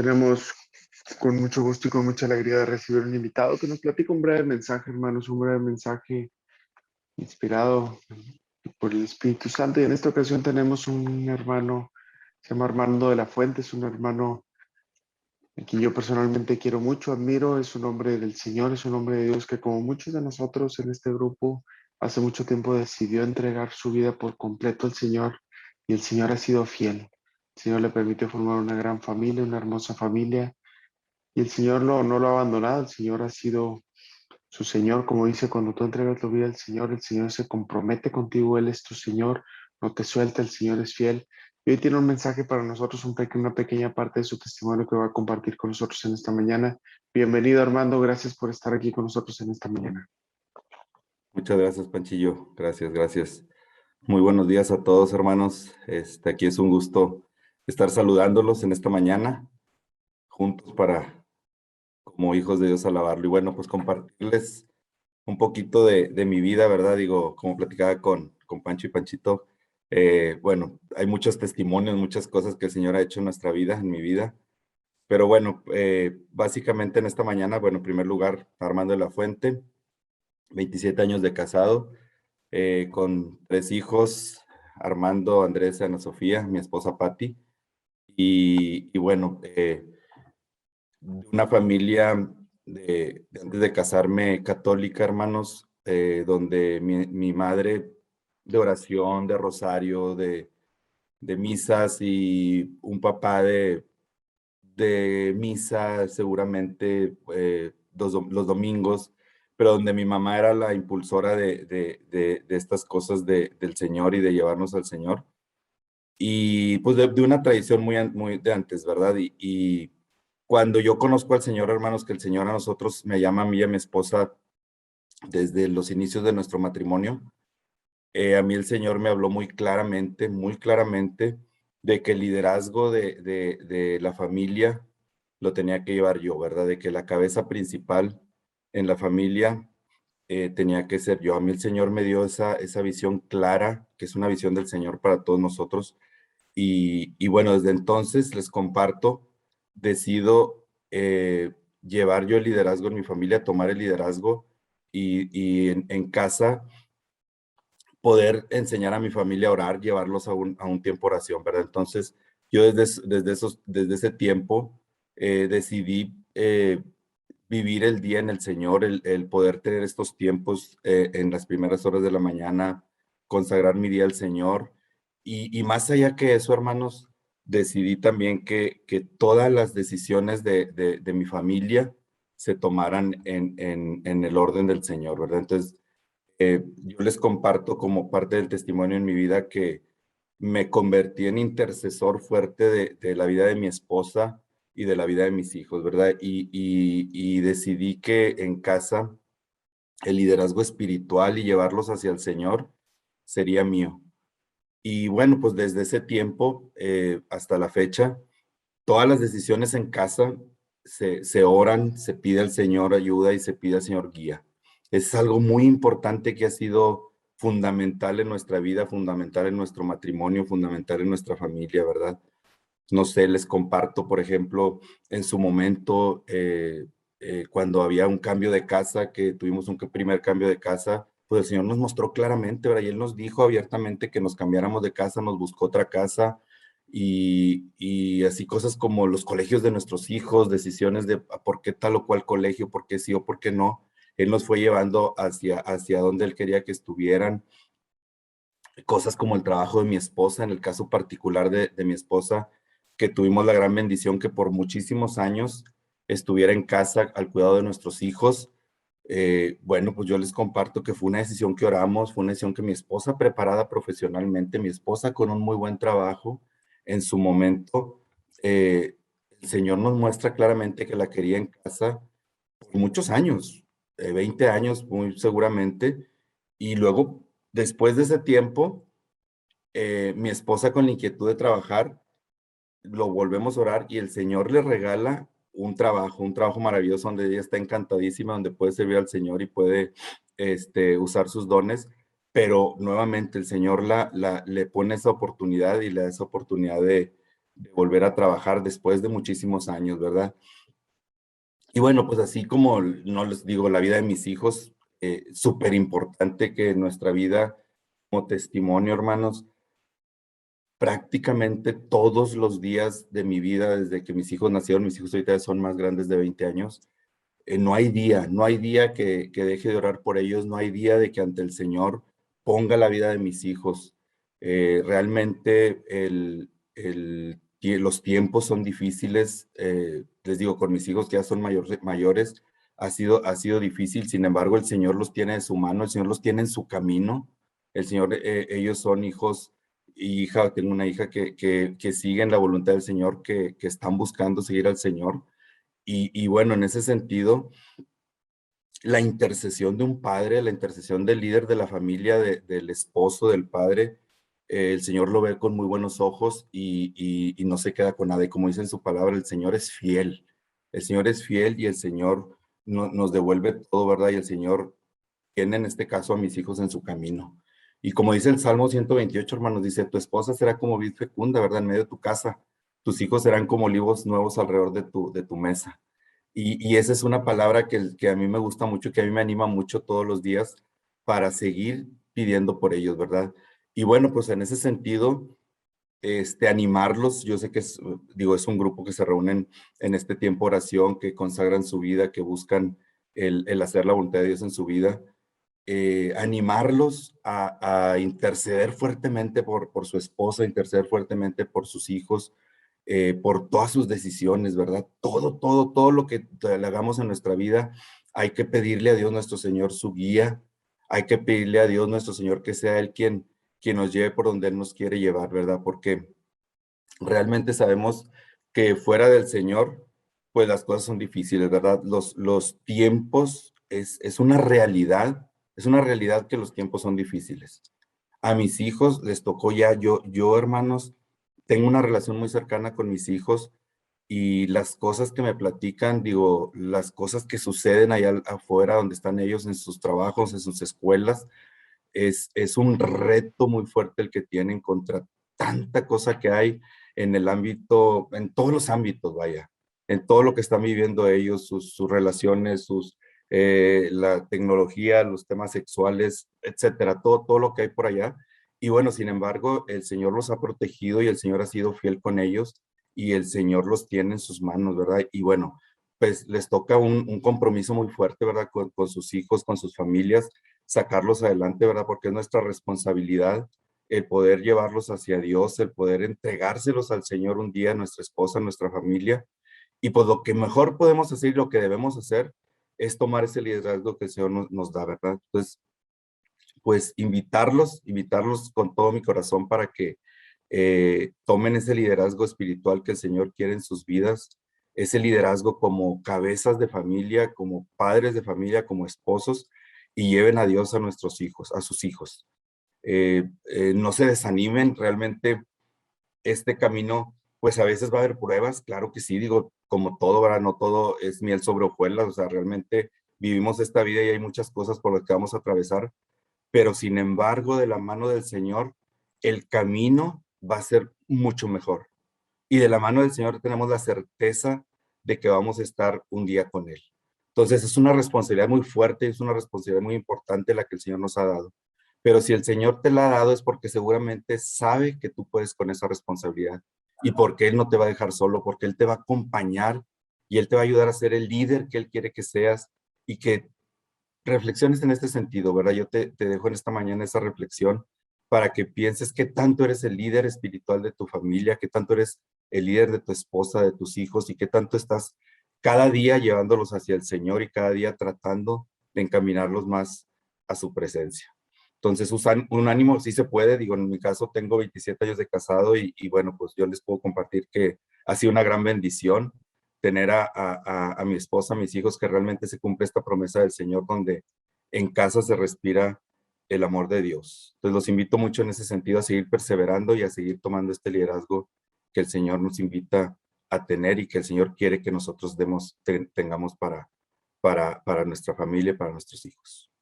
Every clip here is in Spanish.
Tenemos con mucho gusto y con mucha alegría de recibir un invitado que nos platica un breve mensaje, hermanos, un breve mensaje inspirado por el Espíritu Santo. Y en esta ocasión tenemos un hermano, se llama Armando de la Fuente, es un hermano a quien yo personalmente quiero mucho, admiro, es un hombre del Señor, es un hombre de Dios que como muchos de nosotros en este grupo, hace mucho tiempo decidió entregar su vida por completo al Señor y el Señor ha sido fiel. El Señor le permitió formar una gran familia, una hermosa familia. Y el Señor no lo ha abandonado, el Señor ha sido su Señor, como dice, cuando tú entregas tu vida al Señor, el Señor se compromete contigo, Él es tu Señor, no te suelta, el Señor es fiel. Y hoy tiene un mensaje para nosotros, una pequeña parte de su testimonio que va a compartir con nosotros en esta mañana. Bienvenido, Armando, gracias por estar aquí con nosotros en esta mañana. Muchas gracias, Panchillo. Gracias, gracias. Muy buenos días a todos, hermanos. Aquí es un gusto estar saludándolos en esta mañana, juntos para, como hijos de Dios, alabarlo. Y bueno, pues compartirles un poquito de mi vida, ¿verdad? Digo, como platicaba con Pancho y Panchito, bueno, hay muchos testimonios, muchas cosas que el Señor ha hecho en nuestra vida, en mi vida. Pero bueno, básicamente en esta mañana, bueno, en primer lugar, Armando de la Fuente, 27 años de casado, con 3 hijos, Armando, Andrés, Ana Sofía, mi esposa Patti, y bueno, de una familia de antes de casarme católica, hermanos, donde mi madre de oración, de rosario, de misas y un papá de misa seguramente los domingos, pero donde mi mamá era la impulsora de estas cosas del Señor y de llevarnos al Señor. Y pues de una tradición muy de antes, ¿verdad? Y cuando yo conozco al Señor, hermanos, que el Señor a nosotros me llama a mí y a mi esposa desde los inicios de nuestro matrimonio, a mí el Señor me habló muy claramente, de que el liderazgo de la familia lo tenía que llevar yo, ¿verdad? De que la cabeza principal en la familia tenía que ser yo. A mí el Señor me dio esa visión clara, que es una visión del Señor para todos nosotros. Y bueno, desde entonces les comparto, decido llevar yo el liderazgo en mi familia, tomar el liderazgo y en casa poder enseñar a mi familia a orar, llevarlos a un tiempo de oración, ¿verdad? Entonces, yo desde ese tiempo decidí vivir el día en el Señor, el poder tener estos tiempos en las primeras horas de la mañana, consagrar mi día al Señor. Y más allá que eso, hermanos, decidí también que todas las decisiones de mi familia se tomaran en el orden del Señor, ¿verdad? Entonces, yo les comparto como parte del testimonio en mi vida que me convertí en intercesor fuerte de la vida de mi esposa y de la vida de mis hijos, ¿verdad? Y decidí que en casa el liderazgo espiritual y llevarlos hacia el Señor sería mío. Y bueno, pues desde ese tiempo hasta la fecha, todas las decisiones en casa se oran, se pide al Señor ayuda y se pide al Señor guía. Es algo muy importante que ha sido fundamental en nuestra vida, fundamental en nuestro matrimonio, fundamental en nuestra familia, ¿verdad? No sé, les comparto, por ejemplo, en su momento, cuando había un cambio de casa, que tuvimos un primer cambio de casa, pues el Señor nos mostró claramente, ¿verdad? Y Él nos dijo abiertamente que nos cambiáramos de casa, nos buscó otra casa, y así cosas como los colegios de nuestros hijos, decisiones de por qué tal o cual colegio, por qué sí o por qué no. Él nos fue llevando hacia donde Él quería que estuvieran. Cosas como el trabajo de mi esposa, en el caso particular de mi esposa, que tuvimos la gran bendición que por muchísimos años estuviera en casa al cuidado de nuestros hijos. Bueno, pues yo les comparto que fue una decisión que oramos, fue una decisión que mi esposa preparada profesionalmente, mi esposa con un muy buen trabajo, en su momento, el Señor nos muestra claramente que la quería en casa por muchos años, 20 años muy seguramente, y luego, después de ese tiempo, mi esposa con la inquietud de trabajar, lo volvemos a orar y el Señor le regala un trabajo maravilloso donde ella está encantadísima, donde puede servir al Señor y puede usar sus dones, pero nuevamente el Señor le pone esa oportunidad y le da esa oportunidad de volver a trabajar después de muchísimos años, ¿verdad? Y bueno, pues así como no les digo, la vida de mis hijos, súper importante que nuestra vida como testimonio, hermanos, prácticamente todos los días de mi vida, desde que mis hijos nacieron, mis hijos ahorita son más grandes de 20 años, no hay día que deje de orar por ellos, no hay día de que ante el Señor ponga la vida de mis hijos. Realmente los tiempos son difíciles, les digo, con mis hijos que ya son mayores, ha sido difícil, sin embargo, el Señor los tiene de su mano, el Señor los tiene en su camino, el Señor, ellos son hijos y hija, tengo una hija que siguen la voluntad del Señor, que están buscando seguir al Señor. Y bueno, en ese sentido, la intercesión de un padre, la intercesión del líder de la familia, del esposo, del padre, el Señor lo ve con muy buenos ojos y no se queda con nada. Y como dice en su palabra, el Señor es fiel. El Señor es fiel y el Señor nos devuelve todo, ¿verdad? Y el Señor tiene en este caso a mis hijos en su camino. Y como dice el Salmo 128, hermanos, dice, tu esposa será como vid fecunda, ¿verdad? En medio de tu casa. Tus hijos serán como olivos nuevos alrededor de tu mesa. Y esa es una palabra que a mí me gusta mucho, que a mí me anima mucho todos los días para seguir pidiendo por ellos, ¿verdad? Y bueno, pues en ese sentido, animarlos, yo sé que es, digo, es un grupo que se reúnen en este tiempo de oración, que consagran su vida, que buscan el hacer la voluntad de Dios en su vida, animarlos a interceder fuertemente por su esposa, interceder fuertemente por sus hijos, por todas sus decisiones, ¿verdad? Todo lo que le hagamos en nuestra vida, hay que pedirle a Dios nuestro Señor su guía, hay que pedirle a Dios nuestro Señor que sea Él quien nos lleve por donde Él nos quiere llevar, ¿verdad? Porque realmente sabemos que fuera del Señor, pues las cosas son difíciles, ¿verdad? Los tiempos es una realidad que los tiempos son difíciles. A mis hijos les tocó ya, hermanos, tengo una relación muy cercana con mis hijos y las cosas que me platican, digo, las cosas que suceden allá afuera donde están ellos en sus trabajos, en sus escuelas, es un reto muy fuerte el que tienen contra tanta cosa que hay en el ámbito, en todos los ámbitos, vaya, en todo lo que están viviendo ellos, sus relaciones, la tecnología, los temas sexuales, etcétera, todo lo que hay por allá. Y bueno, sin embargo, el Señor los ha protegido y el Señor ha sido fiel con ellos y el Señor los tiene en sus manos, ¿verdad? Y bueno, pues les toca un compromiso muy fuerte, ¿verdad? Con sus hijos, con sus familias, sacarlos adelante, ¿verdad? Porque es nuestra responsabilidad el poder llevarlos hacia Dios, el poder entregárselos al Señor un día, a nuestra esposa, a nuestra familia. Y pues lo que mejor podemos hacer y lo que debemos hacer es tomar ese liderazgo que el Señor nos da, ¿verdad? Entonces, pues invitarlos con todo mi corazón para que tomen ese liderazgo espiritual que el Señor quiere en sus vidas, ese liderazgo como cabezas de familia, como padres de familia, como esposos, y lleven a Dios a nuestros hijos, a sus hijos. No se desanimen, realmente este camino, pues a veces va a haber pruebas, claro que sí, digo, como todo, ¿verdad? No todo es miel sobre hojuelas, o sea, realmente vivimos esta vida y hay muchas cosas por las que vamos a atravesar, pero sin embargo, de la mano del Señor, el camino va a ser mucho mejor. Y de la mano del Señor tenemos la certeza de que vamos a estar un día con Él. Entonces es una responsabilidad muy fuerte, es una responsabilidad muy importante la que el Señor nos ha dado. Pero si el Señor te la ha dado es porque seguramente sabe que tú puedes con esa responsabilidad y porque Él no te va a dejar solo, porque Él te va a acompañar y Él te va a ayudar a ser el líder que Él quiere que seas y que reflexiones en este sentido, ¿verdad? Yo te dejo en esta mañana esa reflexión para que pienses qué tanto eres el líder espiritual de tu familia, qué tanto eres el líder de tu esposa, de tus hijos y qué tanto estás cada día llevándolos hacia el Señor y cada día tratando de encaminarlos más a su presencia. Entonces, un ánimo sí se puede. Digo, en mi caso tengo 27 años de casado y bueno, pues yo les puedo compartir que ha sido una gran bendición tener a mi esposa, a mis hijos, que realmente se cumple esta promesa del Señor donde en casa se respira el amor de Dios. Entonces los invito mucho en ese sentido a seguir perseverando y a seguir tomando este liderazgo que el Señor nos invita a tener y que el Señor quiere que nosotros tengamos para nuestra familia y para nuestros hijos.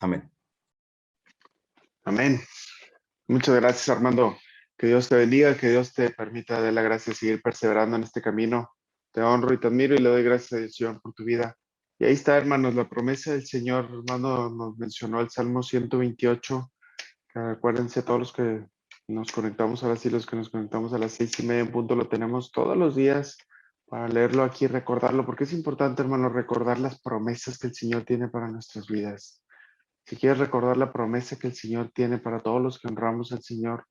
Amén. Amén. Muchas gracias, Armando. Que Dios te bendiga, que Dios te permita de la gracia de seguir perseverando en este camino. Te honro y te admiro y le doy gracias a Dios, Señor, por tu vida. Y ahí está, hermanos, la promesa del Señor, hermano, nos mencionó el Salmo 128. Que acuérdense, todos los que nos conectamos ahora sí, los que nos conectamos a las 6:30 en punto, lo tenemos todos los días para leerlo aquí y recordarlo, porque es importante, hermano, recordar las promesas que el Señor tiene para nuestras vidas. Si quieres recordar la promesa que el Señor tiene para todos los que honramos al Señor,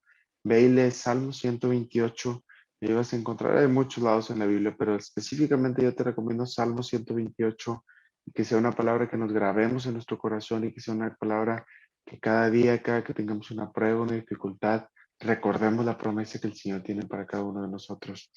ve y lee Salmo 128. Y ahí vas a encontrar en muchos lados en la Biblia, pero específicamente yo te recomiendo Salmo 128, y que sea una palabra que nos grabemos en nuestro corazón y que sea una palabra que cada día, cada que tengamos una prueba, una dificultad, recordemos la promesa que el Señor tiene para cada uno de nosotros.